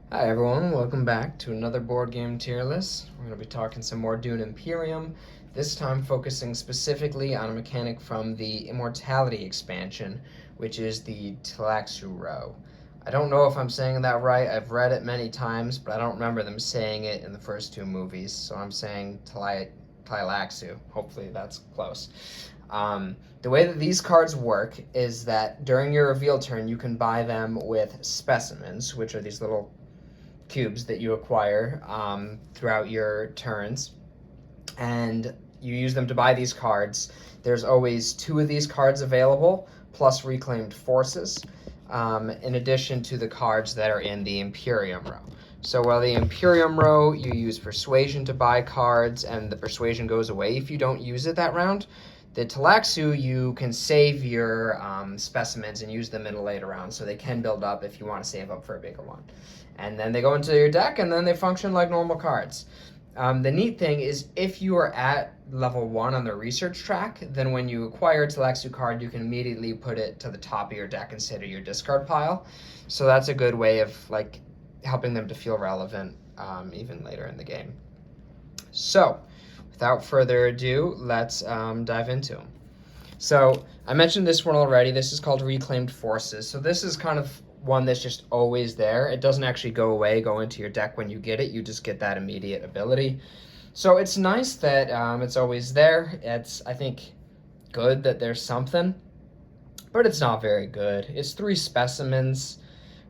Hi everyone, welcome back to another board game tier list. We're going to be talking some more Dune Imperium, this time focusing specifically on a mechanic from the Immortality expansion, which is the Tleilaxu row. I don't know if I'm saying that right, I've read it many times, but I don't remember them saying it in the first two movies, so I'm saying Tleilaxu. Hopefully that's close. The way that these cards work is that during your reveal turn, you can buy them with specimens, which are these little cubes that you acquire throughout your turns, and you use them to buy these cards. There's always two of these cards available, plus reclaimed forces, in addition to the cards that are in the Imperium row. So while the Imperium row, you use Persuasion to buy cards, and the Persuasion goes away if you don't use it that round. The Tleilaxu, you can save your specimens and use them in a later round, so they can build up if you want to save up for a bigger one. And then they go into your deck, and then they function like normal cards. The neat thing is if you are at level 1 on the research track, then when you acquire a Tleilaxu card, you can immediately put it to the top of your deck instead of your discard pile. So that's a good way of like helping them to feel relevant even later in the game. So without further ado, let's dive into them. So I mentioned this one already. This is called Reclaimed Forces. So this is kind of one that's just always there. It doesn't actually go away, go into your deck when you get it. You just get that immediate ability. So it's nice that it's always there. It's, I think, good that there's something, but it's not very good. It's 3 specimens,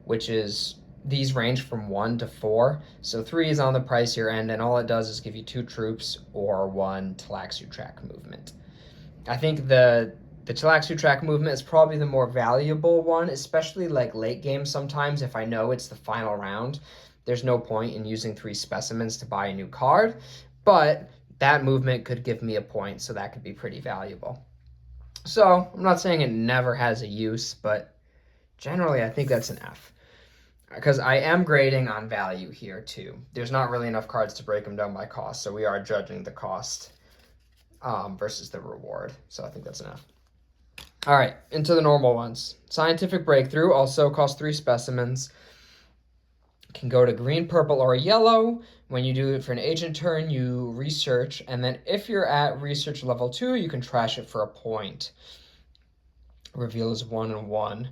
which is, these range from 1 to 4. So 3 is on the pricier end, and all it does is give you 2 troops or 1 Tleilaxu track movement. I think the Tleilaxu track movement is probably the more valuable one, especially like late game sometimes. If I know it's the final round, there's no point in using 3 specimens to buy a new card, but that movement could give me a point, so that could be pretty valuable. So I'm not saying it never has a use, but generally I think that's an F. Because I am grading on value here too. There's not really enough cards to break them down by cost, so we are judging the cost versus the reward. So I think that's enough. All right, into the normal ones. Scientific Breakthrough also costs 3 specimens. Can go to green, purple, or yellow. When you do it for an agent turn, you research, and then if you're at research level 2, you can trash it for a point. Reveal is 1 and 1.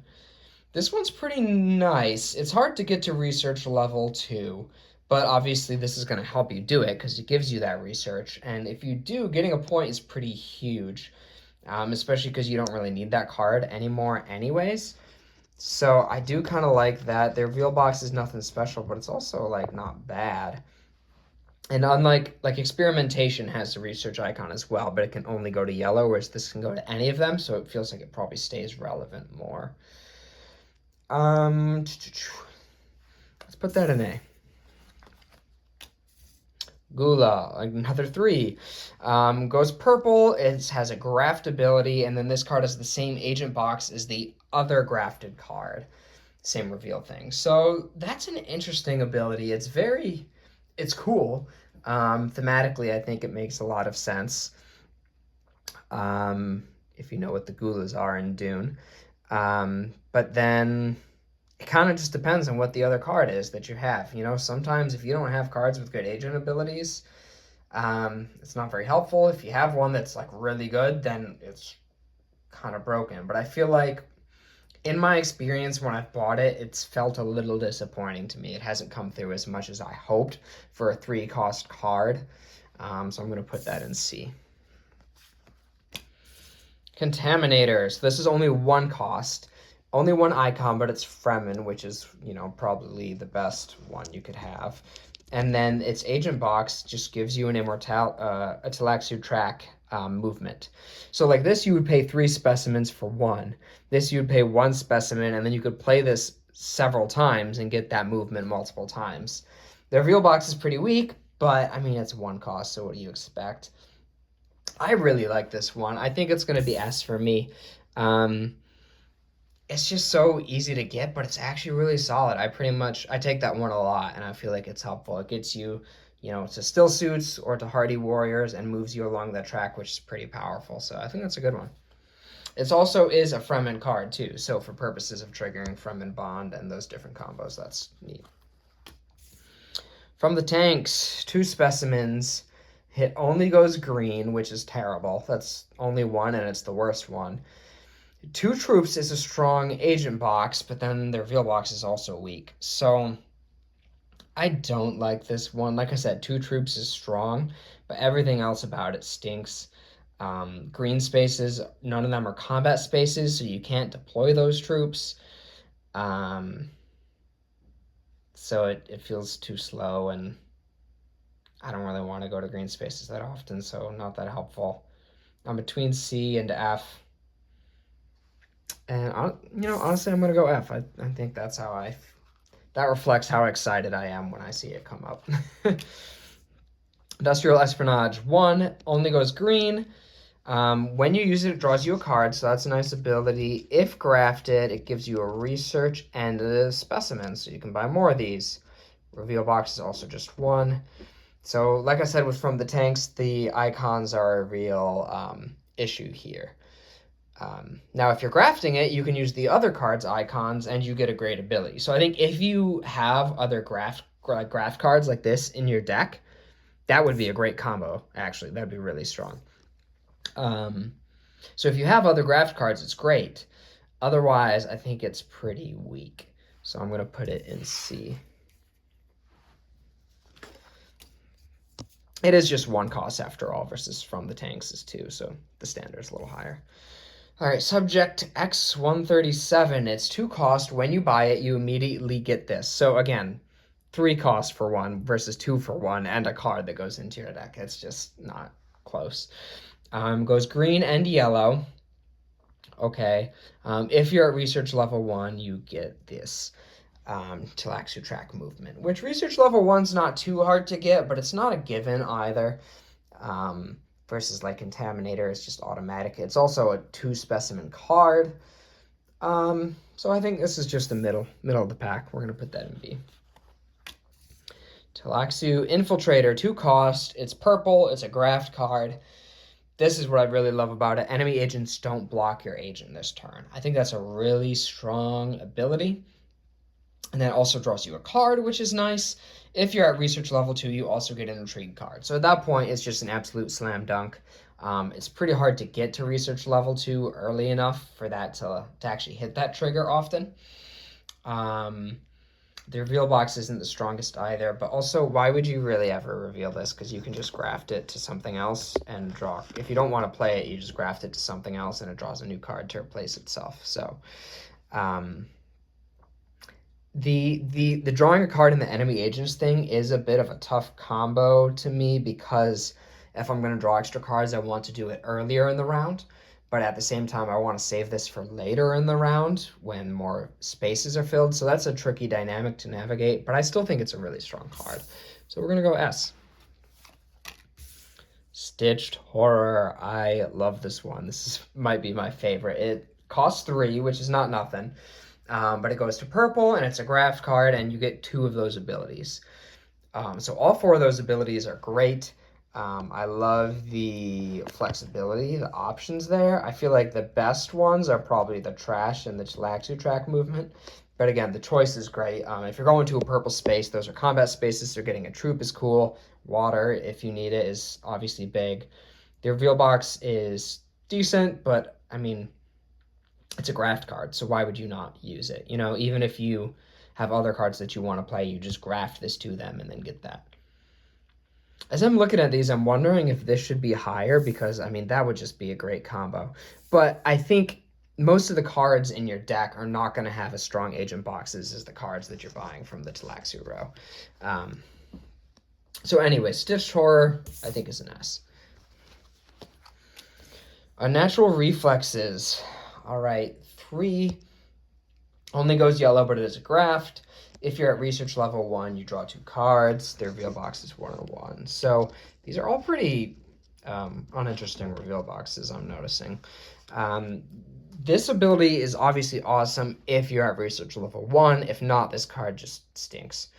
This one's pretty nice. It's hard to get to research level 2, but obviously this is going to help you do it because it gives you that research. And if you do, getting a point is pretty huge, especially because you don't really need that card anymore anyways. So I do kind of like that. Their reveal box is nothing special, but it's also like not bad. And unlike like Experimentation has the research icon as well, but it can only go to yellow, whereas this can go to any of them, so it feels like it probably stays relevant more. Let's put that in A. Gula, another 3. Goes purple, it has a graft ability, and then this card has the same agent box as the other grafted card. Same reveal thing. So that's an interesting ability. It's cool. Thematically, I think it makes a lot of sense. If you know what the Gulas are in Dune. But then it kind of just depends on what the other card is that you have. You know, sometimes if you don't have cards with good agent abilities, it's not very helpful. If you have one that's like really good, then it's kind of broken. But I feel like in my experience when I've bought it, it's felt a little disappointing to me. It hasn't come through as much as I hoped for a 3-cost card. So I'm going to put that in C. Contaminators. This is only 1 cost. Only 1 icon, but it's Fremen, which is, you know, probably the best one you could have. And then its agent box just gives you an a Tleilaxu track movement. So like this, you would pay 3 specimens for 1. This, you would pay 1 specimen, and then you could play this several times and get that movement multiple times. The reveal box is pretty weak, but I mean, it's 1 cost, so what do you expect? I really like this one. I think it's going to be S for me. It's just so easy to get, but it's actually really solid. I take that one a lot, and I feel like it's helpful. It gets you, you know, to still suits or to hardy warriors and moves you along that track, which is pretty powerful. So I think that's a good one. It also is a Fremen card too, so for purposes of triggering Fremen Bond and those different combos, that's neat. From the tanks, 2 specimens. It only goes green, which is terrible. That's only one, and it's the worst one. 2 troops is a strong agent box, but then the reveal box is also weak. So I don't like this one. Like I said, 2 troops is strong, but everything else about it stinks. Green spaces, none of them are combat spaces, so you can't deploy those troops. Um, so it feels too slow, and I don't really want to go to green spaces that often, so not that helpful. I'm between C and F. And, honestly, I'm going to go F. I think that reflects how excited I am when I see it come up. Industrial Espionage 1 only goes green. When you use it, it draws you a card, so that's a nice ability. If grafted, it gives you a research and a specimen, so you can buy more of these. Reveal box is also just 1. So, like I said, with From the Tanks, the icons are a real issue here. Now, if you're grafting it, you can use the other card's icons, and you get a great ability. So I think if you have other graft cards like this in your deck, that would be a great combo, actually. That'd be really strong. So if you have other graft cards, it's great. Otherwise, I think it's pretty weak. So I'm going to put it in C. It is just 1 cost after all versus From the Tanks is 2, so the standard is a little higher. All right, subject X137. It's 2 cost. When you buy it, you immediately get this. So again, 3 cost for 1 versus 2 for 1 and a card that goes into your deck. It's just not close. Goes green and yellow. Okay. If you're at research level 1, you get this Tleilaxu track movement, which research level 1's not too hard to get, but it's not a given either. Versus like Contaminator, it's just automatic. It's also a 2-specimen card. So I think this is just the middle of the pack. We're going to put that in B. Tleilaxu Infiltrator, 2 cost. It's purple. It's a graft card. This is what I really love about it. Enemy agents don't block your agent this turn. I think that's a really strong ability. And that also draws you a card, which is nice. If you're at research level 2, you also get an intrigue card. So at that point, it's just an absolute slam dunk. It's pretty hard to get to research level 2 early enough for that to actually hit that trigger often. The reveal box isn't the strongest either, but also, why would you really ever reveal this? Because you can just graft it to something else and draw. If you don't want to play it, you just graft it to something else and it draws a new card to replace itself. So, the drawing a card in the enemy agents thing is a bit of a tough combo to me, because if I'm going to draw extra cards, I want to do it earlier in the round. But at the same time, I want to save this for later in the round when more spaces are filled. So that's a tricky dynamic to navigate, but I still think it's a really strong card. So we're going to go S. Stitched Horror. I love this one. Might be my favorite. It costs 3, which is not nothing. But it goes to purple, and it's a graft card, and you get 2 of those abilities. So all 4 of those abilities are great. I love the flexibility, the options there. I feel like the best ones are probably the trash and the Tleilaxu track movement. But again, the choice is great. If you're going to a purple space, those are combat spaces, so getting a troop is cool. Water, if you need it, is obviously big. The reveal box is decent, but I mean, it's a graft card, so why would you not use it? Even if you have other cards that you want to play, you just graft this to them and then get that. As I'm looking at these, I'm wondering if this should be higher, because, I mean, that would just be a great combo. But I think most of the cards in your deck are not going to have as strong agent boxes as the cards that you're buying from the Tleilaxu row. So anyway, Stitched Horror, I think, is an S. Unnatural Reflexes. All right, 3 only goes yellow, but it is a graft. If you're at research level 1, you draw 2 cards. The reveal box is 1 and 1. So these are all pretty uninteresting reveal boxes, I'm noticing. This ability is obviously awesome if you're at research level 1. If not, this card just stinks.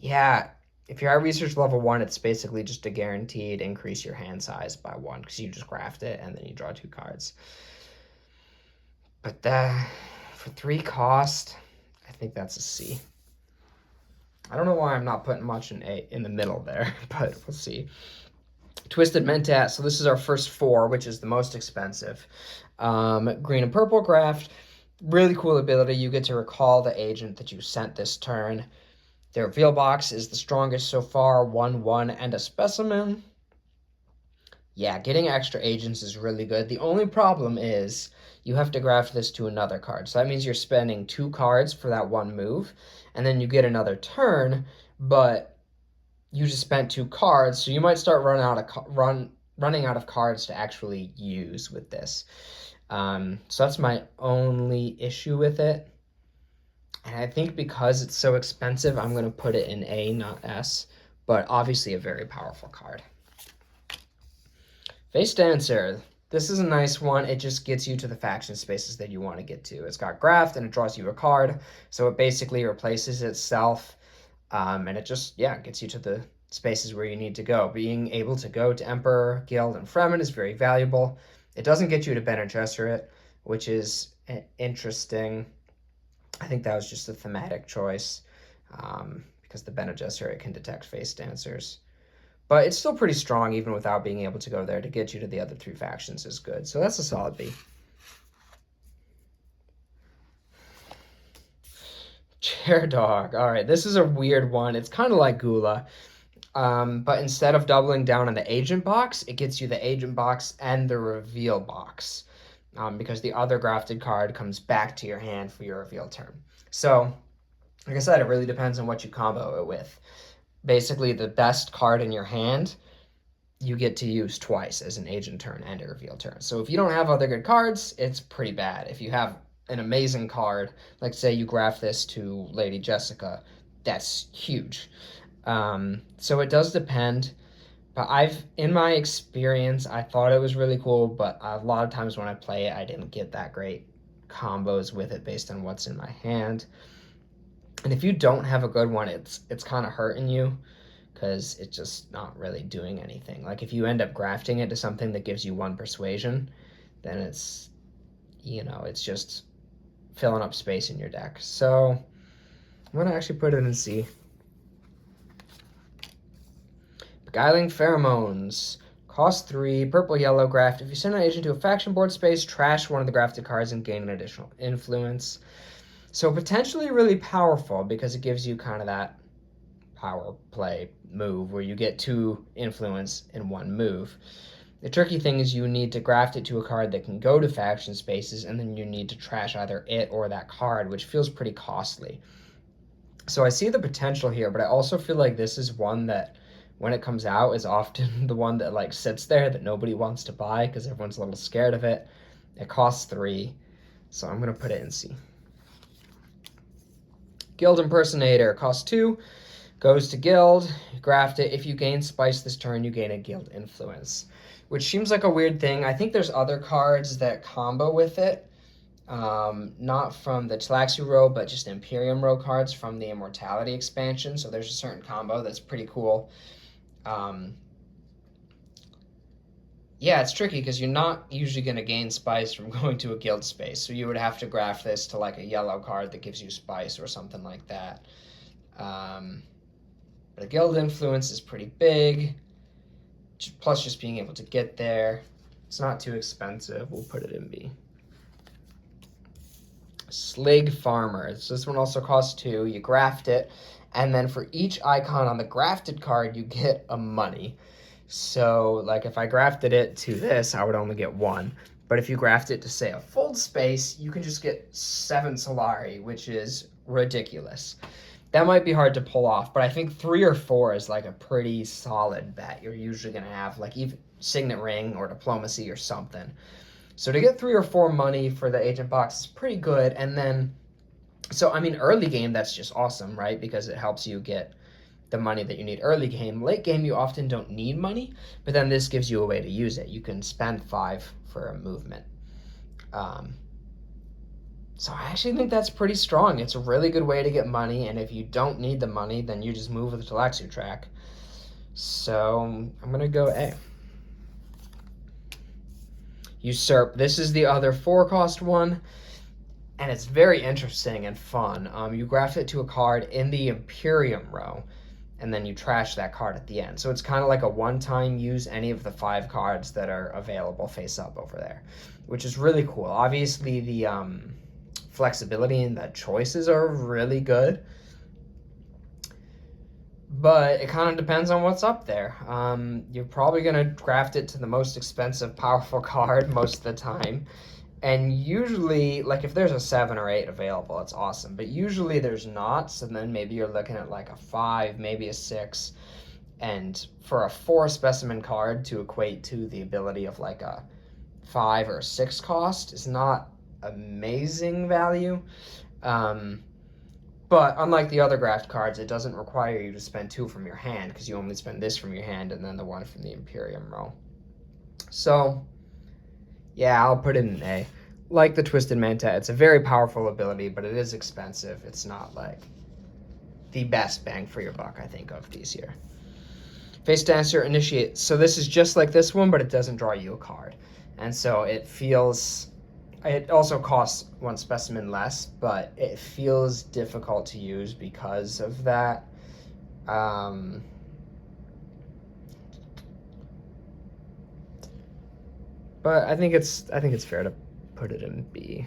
Yeah, if you're at research level 1, it's basically just a guaranteed increase your hand size by 1, because you just graft it and then you draw 2 cards. But for 3 cost, I I think that's a C. I don't know why I'm not putting much in the middle there, but we'll see. Twisted Mentat, so this is our first 4, which is the most expensive. Green and purple graft, really cool ability. You get to recall the agent that you sent this turn. Their reveal box is the strongest so far, 1/1 and a specimen. Yeah, getting extra agents is really good. The only problem is you have to graft this to another card. So that means you're spending 2 cards for that one move, and then you get another turn, but you just spent 2 cards, so you might start running out of cards to actually use with this. So that's my only issue with it. And I think because it's so expensive, I'm going to put it in A, not S, but obviously a very powerful card. Face Dancer. This is a nice one. It just gets you to the faction spaces that you want to get to. It's got graft and it draws you a card, so it basically replaces itself, and it just, yeah, gets you to the spaces where you need to go. Being able to go to Emperor, Guild, and Fremen is very valuable. It doesn't get you to Bene Gesserit, which is interesting. I think that was just a thematic choice, because the Bene Gesserit can detect Face Dancers. But it's still pretty strong even without being able to go there. To get you to the other 3 factions is good. So that's a solid B. Chair Dog. All right, this is a weird one. It's kind of like Gula. But instead of doubling down on the agent box, it gets you the agent box and the reveal box. Because the other grafted card comes back to your hand for your reveal turn. So, like I said, it really depends on what you combo it with. Basically, the best card in your hand, you get to use twice as an agent turn and a reveal turn. So if you don't have other good cards, it's pretty bad. If you have an amazing card, like say you graft this to Lady Jessica, that's huge. So it does depend. But in my experience, I thought it was really cool, but a lot of times when I play it, I didn't get that great combos with it based on what's in my hand. And if you don't have a good one, it's kind of hurting you because it's just not really doing anything. Like if you end up grafting it to something that gives you 1 persuasion, then it's just filling up space in your deck. So I'm going to actually put it in C. Beguiling Pheromones. Cost 3, purple, yellow, graft. If you send an agent to a faction board space, trash one of the grafted cards and gain an additional influence. So potentially really powerful because it gives you kind of that power play move where you get 2 influence in 1 move. The tricky thing is you need to graft it to a card that can go to faction spaces, and then you need to trash either it or that card, which feels pretty costly. So I see the potential here, but I also feel like this is one that when it comes out is often the one that like sits there that nobody wants to buy because everyone's a little scared of it. It costs 3, so I'm going to put it in C. Guild Impersonator, costs 2, goes to Guild, graft it. If you gain Spice this turn, you gain a Guild Influence, which seems like a weird thing. I think there's other cards that combo with it, not from the Tleilaxu row, but just Imperium row cards from the Immortality expansion, so there's a certain combo that's pretty cool. Yeah, it's tricky because you're not usually going to gain Spice from going to a guild space, so you would have to graft this to like a yellow card that gives you Spice or something like that. But a guild influence is pretty big, plus just being able to get there. It's not too expensive. We'll put it in B. Slig Farmer. So this one also costs 2. You graft it, and then for each icon on the grafted card, you get a money. So, like, if I grafted it to this, I would only get 1. But if you graft it to, say, a fold space, you can just get 7 Solari, which is ridiculous. That might be hard to pull off, but I think 3 or 4 is, like, a pretty solid bet. You're usually going to have, like, even Signet Ring or Diplomacy or something. So to get 3 or 4 money for the agent box is pretty good. And then, so, I mean, early game, that's just awesome, right? Because it helps you get the money that you need early game. Late game, you often don't need money, but then this gives you a way to use it. You can spend 5 for a movement. So I actually think that's pretty strong. It's a really good way to get money, and if you don't need the money, then you just move with the Tleilaxu track. So I'm going to go A. Usurp. This is the other 4-cost one, and it's very interesting and fun. You graft it to a card in the Imperium row, and then you trash that card at the end. So it's kind of like a one-time use any of the 5 cards that are available face up over there, which is really cool. Obviously, the flexibility and the choices are really good, but it kind of depends on what's up there. You're probably going to draft it to the most expensive, powerful card most of the time. And usually, like if there's a 7 or 8 available, it's awesome. But usually there's not, so then maybe you're looking at like a 5, maybe a 6. And for a 4 specimen card to equate to the ability of like a 5 or 6 cost is not amazing value. But unlike the other graft cards, it doesn't require you to spend 2 from your hand, because you only spend this from your hand and then the 1 from the Imperium row. So yeah, I'll put it in A. Like the Twisted Manta, it's a very powerful ability, but it is expensive. It's not like the best bang for your buck, I think, of these here. Face Dancer Initiate. So this is just like this one, but it doesn't draw you a card. And so it feels... It also costs 1 specimen less, but it feels difficult to use because of that. But I think it's fair to put it in B.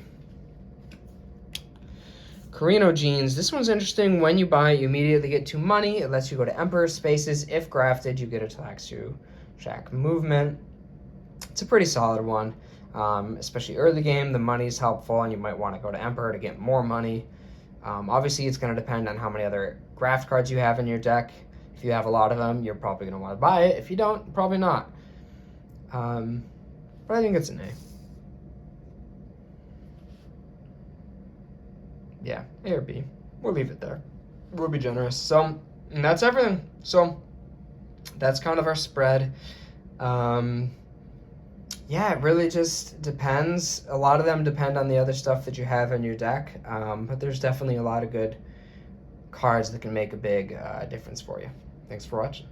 Carino Jeans. This one's interesting. When you buy it, you immediately get 2 money. It lets you go to Emperor spaces. If grafted, you get a Tleilaxu Shack movement. It's a pretty solid one, especially early game. The money's helpful, and you might want to go to Emperor to get more money. Obviously, it's going to depend on how many other graft cards you have in your deck. If you have a lot of them, you're probably going to want to buy it. If you don't, probably not. But I think it's an A. Yeah, A or B. We'll leave it there. We'll be generous. So, and that's everything. So, that's kind of our spread. Yeah, it really just depends. A lot of them depend on the other stuff that you have in your deck. But there's definitely a lot of good cards that can make a big difference for you. Thanks for watching.